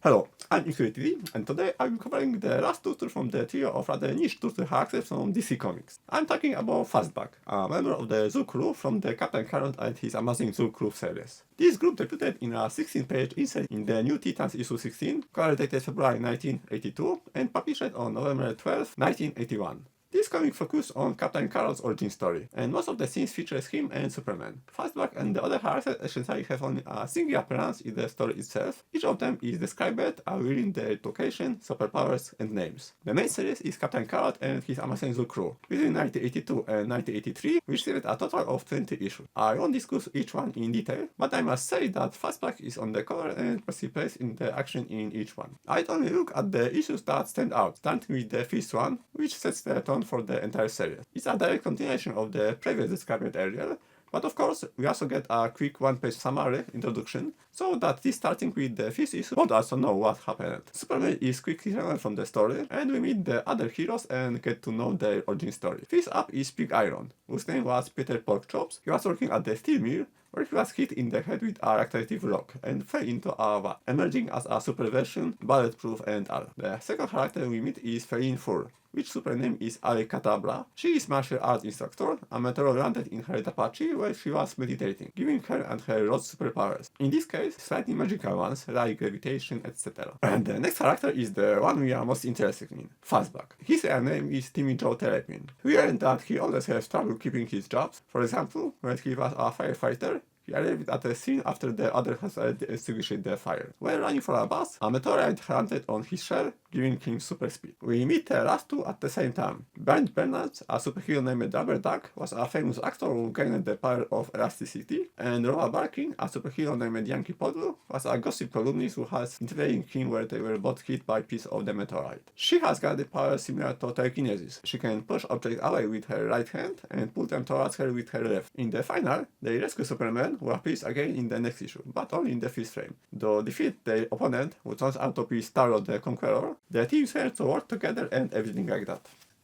Hello, I'm Infinity, and today I'm covering the last turtle from the trio of rather niche turtle characters from DC Comics. I'm talking about Fastback, a member of the Zoo Crew from the Captain Carrot and his amazing Zoo Crew series. This group debuted in a 16-page insert in the New Titans issue 16, color dated February 1982, and published on November 12, 1981. This comic focused on Captain Carrot's origin story, and most of the scenes features him and Superman. Fastback and the other characters essentially have only a single appearance in the story itself. Each of them is described revealing their location, superpowers, and names. The main series is Captain Carrot and his amazing Zoo Crew, between 1982 and 1983, which received a total of 20 issues. I won't discuss each one in detail, but I must say that Fastback is on the cover and participates in the action in each one. I'd only look at the issues that stand out, starting with the first one, which sets the tone for the entire series. It's a direct continuation of the previous described earlier, but of course we also get a quick one-page summary introduction, so that this starting with the first issue would also know what happened. Superman is quickly removed from the story, and we meet the other heroes and get to know their origin story. First up is Pig Iron, whose name was Peter Porkchops. He was working at the steel mill, where he was hit in the head with a radioactive rock and fell into a vat, emerging as a super version, bulletproof and all. The second character we meet is Feline Fur, which super name is Ali Katabra. She is martial arts instructor. A meteor landed in her Apache where she was meditating, giving her and her rods superpowers. In this case, slightly magical ones like gravitation, etc. And the next character is the one we are most interested in, Fastback. His real name is Timmy Joe Terrapin. We learned that he always has trouble keeping his jobs. For example, when he was a firefighter, he arrived at the scene after the other has already extinguished the fire. When running for a bus, a meteorite landed on his shell, giving him super speed. We meet the last two at the same time. Bernd Bernard, a superhero named Rubber Duck, was a famous actor who gained the power of elasticity, and Roa Barkin, a superhero named Yankee Podlu, was a gossip columnist who has interviewing him where they were both hit by a piece of the meteorite. She has got the power similar to telekinesis. She can push objects away with her right hand and pull them towards her with her left. In the final, they rescue Superman, who appears again in the next issue, but only in the first frame. To defeat their opponent, who turns out to be Starro the Conqueror, the teams have to work together and everything like that.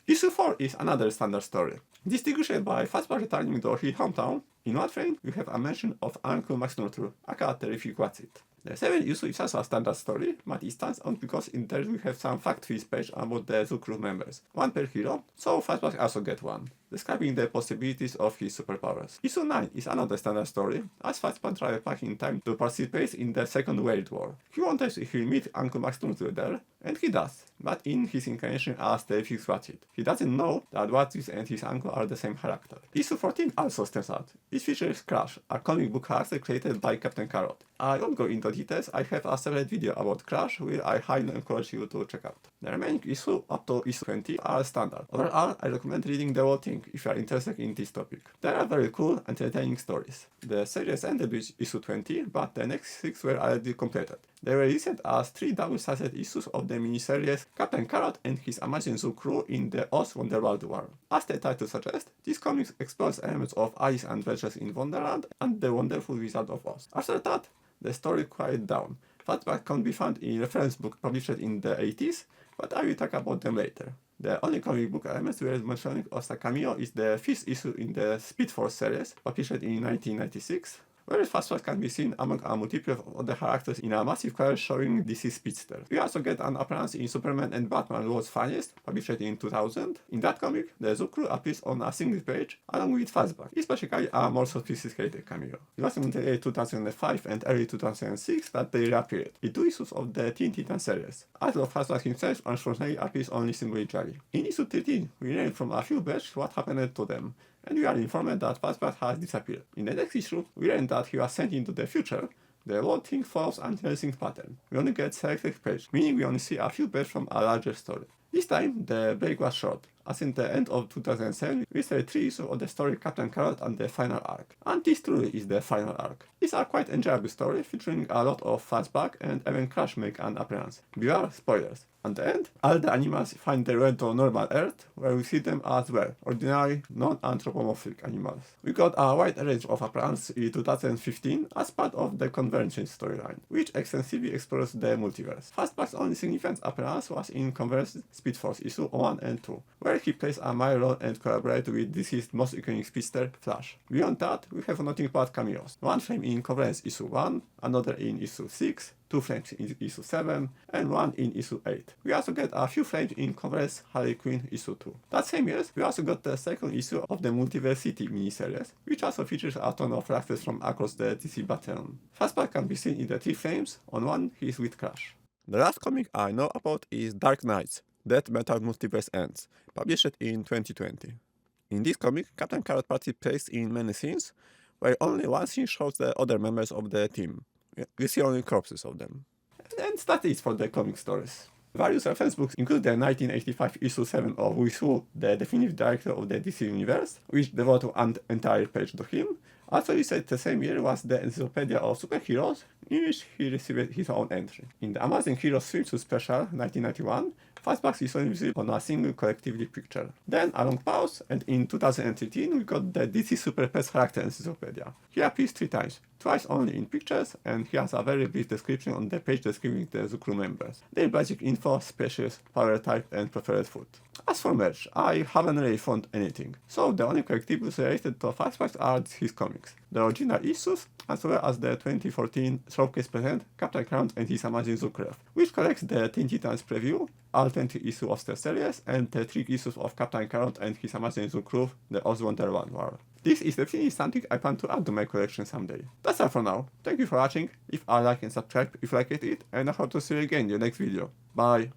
Issue 4 is another standard story. Distinguished by Fastback returning to his hometown, in one frame we have a mention of Uncle Max Nurture, aka terrific Whatzit. The 7th issue is also a standard story, but it stands out because in there we have some fact-free page about the Zoo Crew members, one per hero, so Fastback also get one, describing the possibilities of his superpowers. Issue 9 is another standard story, as Fastback travels back in time to participate in the Second World War. He wonders if he'll meet Uncle Max Nurture there, and he does, but in his incarnation as terrific Whatzit. He doesn't know that Whatzit and his uncle are the same character. Issue 14 also stands out. It features Crash, a comic book character created by Captain Carrot. I won't go into details, I have a separate video about Crash which I highly encourage you to check out. The remaining issues up to issue 20 are standard. Overall, I recommend reading the whole thing if you are interested in this topic. There are very cool, entertaining stories. The series ended with issue 20, but the next 6 were already completed. They were released as 3 double-sized issues of the miniseries Captain Carrot and his amazing Zoo Crew in the Oz-Wonderland world. As the title suggests, this comic explores elements of Alice's adventures in Wonderland and the Wonderful Wizard of Oz. After that, the story quieted down. Fastback can be found in reference book published in the 80s, but I will talk about them later. The only comic book elements worth mentioning as a cameo is the first issue in the Speed Force series, published in 1996, where Fastback can be seen among a multitude of other characters in a massive cover showing DC Speedster. We also get an appearance in Superman and Batman was Funnest, published in 2000. In that comic, the Zoo Crew appears on a single page along with Fastback. It's basically a more sophisticated cameo. It was in the late 2005 and early 2006 that they reappeared in 2 issues of the Teen Titans series. Although Fastback himself unfortunately appears only singularly. In issue 13, we learn from a few birds what happened to them, and we are informed that Fastback has disappeared. In the next issue, we learn that he was sent into the future. The whole thing follows an interesting pattern. We only get selected pages, meaning we only see a few pages from a larger story. This time, the break was short, as in the end of 2007, we saw 3 issues of the story Captain Carrot and the final arc. And this truly is the final arc. It's a quite enjoyable story featuring a lot of Fastback and even Crash make an appearance. Beware spoilers. At the end, all the animals find their way to normal Earth, where we see them as well, ordinary, non-anthropomorphic animals. We got a wide range of appearances in 2015 as part of the Convergence storyline, which extensively explores the multiverse. Fastback's only significant appearance was in Convergence Speed Force issue 1 and 2, where where he plays a minor role and collaborates with DC's most iconic speedster, Flash. Beyond that, we have nothing but cameos. One frame in Convergence issue 1, another in issue 6, 2 frames in issue 7, and 1 in issue 8. We also get a few frames in Convergence Harley Quinn issue 2. That same year, we also got the second issue of the Multiversity miniseries, which also features a ton of characters from across the DC Battalion. Fastback can be seen in the 3 frames. On one, he is with Crash. The last comic I know about is Dark Knights, Death Metal Multiverse Ends, published in 2020. In this comic, Captain Carrot participates in many scenes, where only one scene shows the other members of the team. We see only corpses of them. And that is for the comic stories. Various reference books include the 1985 issue 7 of Who is Who, the definitive director of the DC Universe, which devoted an entire page to him. Also released the same year was the Encyclopedia of Superheroes, in which he received his own entry. In the Amazing Heroes Swimsuit Special 1991, Fastback is only visible on a single collectively picture. Then a long pause, and in 2013 we got the DC Super Pets Character Encyclopedia. He appears 3 times, twice only in pictures, and he has a very brief description on the page describing the Zoo crew members, their basic info, species, power type, and preferred food. As for merch, I haven't really found anything, so the only collectibles related to Fastback are his comics, the original issues, as well as the 2014 showcase present Captain Carrot and his Amazing Zoo Crew, which collects the Teen Titans preview, all 20 issues of the series, and the 3 issues of Captain Carrot and his Amazing Zoo Crew, the Oz-Wonderland War. This is definitely something I plan to add to my collection someday. That's all for now. Thank you for watching. If I like and subscribe if you liked it, and I hope to see you again in the next video. Bye!